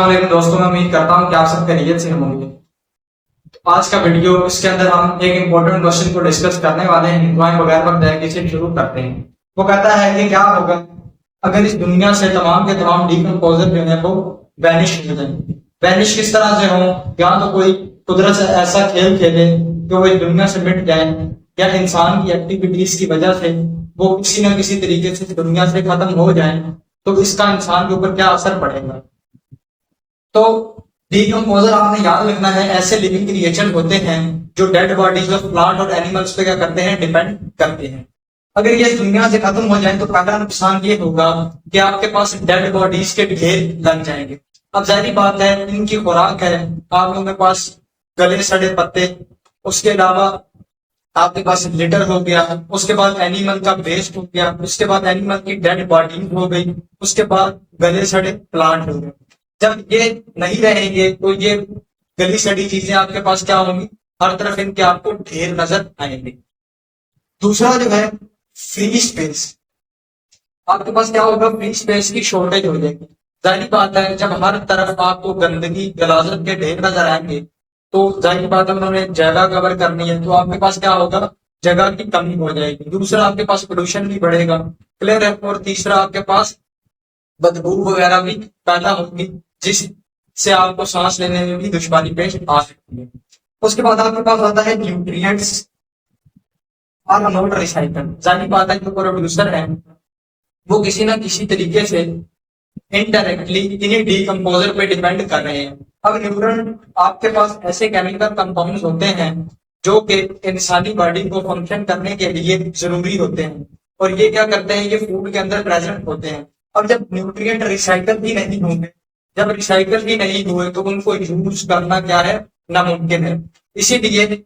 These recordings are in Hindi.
वालेकुम दोस्तों, मैं उम्मीद करता हूँ कि आप सब खैरियत से होंगे। तो आज का वीडियो इसके अंदर हम एक इम्पोर्टेंट क्वेश्चन को डिस्कस करने वाले हैं। ड्राइंग वगैरह पर जाके इसे शुरू करते हैं। वो कहता है कि क्या होगा अगर इस दुनिया से तमाम के तमाम डीकम्पोजर जो है वो वैनिश हो जाए। वैनिश किस तरह से हो, या तो कोई कुदरत से ऐसा खेल खेले कि वो इस दुनिया से मिट जाए, या इंसान की एक्टिविटीज की वजह से वो किसी न किसी तरीके से दुनिया से खत्म हो जाए, तो इसका इंसान के ऊपर क्या असर पड़ेगा। तो डीकम्पोजर आपने याद रखना है, ऐसे लिविंग क्रिएचर होते हैं जो डेड बॉडीज ऑफ प्लांट और एनिमल्स पे क्या करते हैं, डिपेंड करते हैं। अगर ये दुनिया से खत्म हो जाए तो पहला नुकसान ये होगा कि आपके पास डेड बॉडीज के ढेर लग जाएंगे। अब जाहिर बात है, इनकी खुराक है आप लोगों के पास गले सड़े पत्ते, उसके अलावा आपके पास लिटर हो गया, उसके बाद एनिमल का वेस्ट हो गया, उसके बाद एनिमल की डेड बॉडी हो गई, उसके बाद गले सड़े प्लांट हो गए। जब ये नहीं रहेंगे तो ये गली सड़ी चीजें आपके पास क्या होंगी, हर तरफ इनके आपको ढेर नजर आएंगे। दूसरा जो है फ्री स्पेस, आपके पास क्या होगा, फ्री स्पेस की शॉर्टेज हो जाएगी। जाहिर बात है, जब हर तरफ आपको गंदगी गलाजत के ढेर नजर आएंगे तो जाहिर बात है उन्होंने जगह कवर करनी है, तो आपके पास क्या होगा, जगह की कमी हो जाएगी। दूसरा आपके पास पोल्यूशन भी बढ़ेगा, क्लियर है। और तीसरा आपके पास बदबू वगैरह भी पैदा होगी, जिससे आपको सांस लेने में भी दुश्वारी पेश आ सकती है। उसके बाद आपके पास आता है न्यूट्रिएंट्स आर नॉट रिसाइकल। जाहिर बात है, जो प्रोड्यूसर है वो किसी ना किसी तरीके से इनडायरेक्टली इन्हीं डीकम्पोजर पे डिपेंड कर रहे हैं। अब न्यूट्रन आपके पास ऐसे केमिकल कंपाउंड्स होते हैं जो कि इंसानी बॉडी को फंक्शन करने के लिए जरूरी होते हैं, और ये क्या करते हैं, ये फूड के अंदर प्रेजेंट होते हैं। अब जब न्यूट्रिएंट रिसाइकल ही नहीं होंगे, जब रिसाइकल ही नहीं हुए, तो उनको यूज करना क्या है, नामुमकिन है। इसीलिए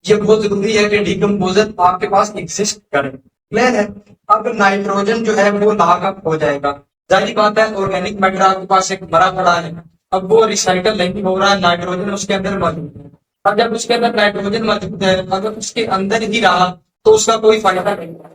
ये बहुत जरूरी है कि डीकम्पोजर आपके पास एग्जिस्ट करे, क्लियर है। अब नाइट्रोजन जो है वो लाकअप हो जाएगा। जाहिर बात है, ऑर्गेनिक मैटर आपके पास एक मरा पड़ा है, अब वो रिसाइकल नहीं हो रहा है, नाइट्रोजन उसके अंदर मौजूद है। अब जब उसके अंदर नाइट्रोजन मौजूद है, अगर उसके अंदर ही रहा तो उसका कोई फायदा नहीं है।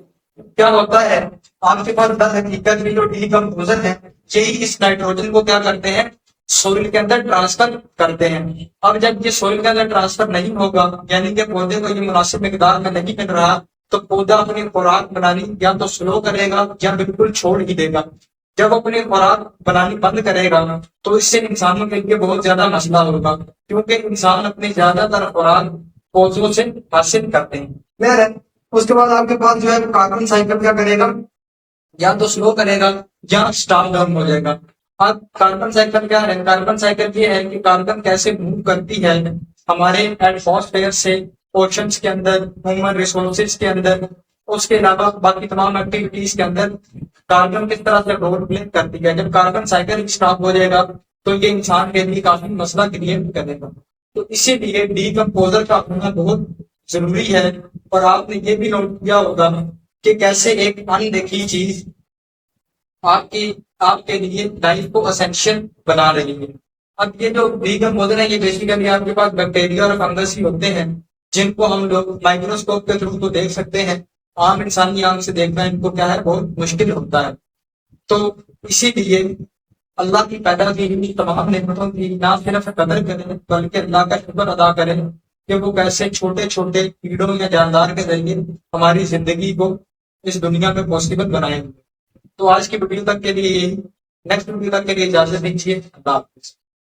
क्या होता है, आपके पास दर हकीकत में जो डीकम्पोजर है यही इस नाइट्रोजन को क्या करते हैं, सोइल के अंदर ट्रांसफर करते हैं। अब जब ये सोइल के अंदर ट्रांसफर नहीं होगा, यानी कि पौधे को ये मुनासिब मिकदार में नहीं मिल रहा, तो पौधा अपनी खुराक बनानी या तो स्लो करेगा या बिल्कुल छोड़ ही देगा। जब अपनी खुराक बनानी बंद करेगा तो इससे इंसानों के लिए बहुत ज्यादा मसला होगा, क्योंकि इंसान अपनी ज्यादातर खुराक पौधों से हासिल करते हैं, क्लियर है। उसके बाद आपके पास जो है कार्बन साइकिल क्या करेगा, या तो स्लो करेगा या स्टॉप डाउन हो जाएगा। अब कार्बन साइकिल क्या है, कार्बन साइकिल ये है कि कार्बन कैसे मूव करती है हमारे एटमॉस्फेयर से ओशंस के अंदर, ह्यूमन रिसोर्सेज के अंदर, उसके अलावा बाकी तमाम एक्टिविटीज के अंदर कार्बन किस तरह से रोल प्ले करती है। जब कार्बन साइकिल स्टॉप हो जाएगा तो ये इंसान के लिए काफी मसला क्रिएट करेगा। तो इसीलिए डीकम्पोजर का होना बहुत जरूरी है। और आपने ये भी नोट किया होगा कि कैसे एक अनदेखी चीज आपकी आपके लिए लाइफ को असेंशियल बना रही है। अब ये जो डीकम्पोजर है, ये बेसिकली आपके पास बैक्टीरिया और फंगस ही होते हैं, जिनको हम लोग माइक्रोस्कोप के थ्रू तो देख सकते हैं, आम इंसानी आंख से देखना इनको क्या है, बहुत मुश्किल होता है। तो इसीलिए अल्लाह की पैदा की हुई तमाम नेमतों की ना सिर्फ कदर करें बल्कि अल्लाह का शुक्र अदा करें कि वो कैसे छोटे छोटे कीड़ों या जानदार के जरिए हमारी जिंदगी को इस दुनिया में पॉसिबल बनाए। तो आज की वीडियो तक के लिए यही, नेक्स्ट वीडियो तक के लिए इजाजत दीजिए। अल्लाह हाफिज़।